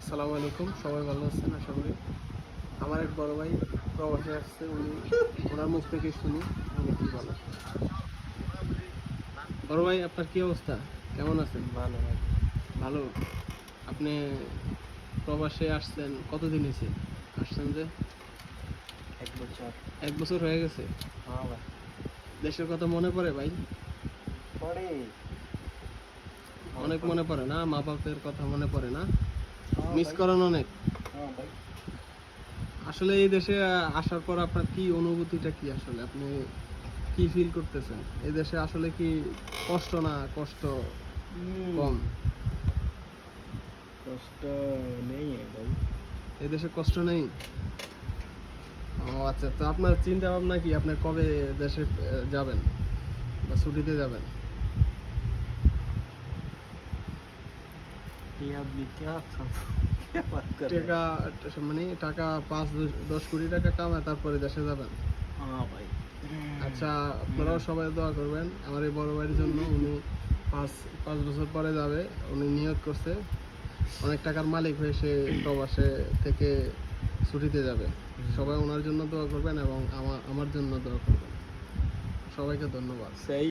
আসসালামু আলাইকুম, সবাই ভালো আছেন আশা করি। আমার এক বড় ভাই প্রবাসে আসছে, ওনার মুখ থেকে শুনি উনি কি বলে। বড় ভাই, আপনার কি অবস্থা, কেমন আছেন? ভালো ভাই। ভালো। আপনি প্রবাসে আসছেন কতদিন হয়েছে আসছেন যে? 1 বছর। 1 বছর হয়ে গেছে। হ্যাঁ ভাই। দেশের কথা মনে পড়ে ভাই? পরে অনেক মনে পড়ে না? মা বাপের কথা মনে পড়ে না? হ্যাঁ মিস ভাই। করেন অনেক? হ্যাঁ ভাই। আসলে এই দেশে আসার পর আপনার কি অনুভূতিটা, কি আসলে আপনি কি ফিল করতেছেন? এই দেশে আসলে কি কষ্ট, না কষ্ট কম? কষ্ট নেই ভাই। এই দেশে কষ্ট নেই? ও আচ্ছা, তো আপনার চিন্তা ভাবনা কি, আপনি কবে দেশে যাবেন বা ছুটিতে যাবেন? ये आदमी क्या क्या बात कर रहे টাকা, মানে টাকা 5-10 কোটি টাকা কামায় তারপরে দেশে যাবেন? हैं? हाँ भाई। আচ্ছা, আপনারাও সবাই দোয়া করবেন আমার এই বড় ভাইয়ের জন্য। উনি 5 বছর পরে যাবে, উনি নিয়োগ করছে, অনেক টাকার মালিক হয়ে সে প্রবাসে থেকে ছুটিতে যাবে। সবাই ওনার জন্য দোয়া করবেন এবং আমার জন্য দোয়া করবেন। সবাইকে ধন্যবাদ। सही।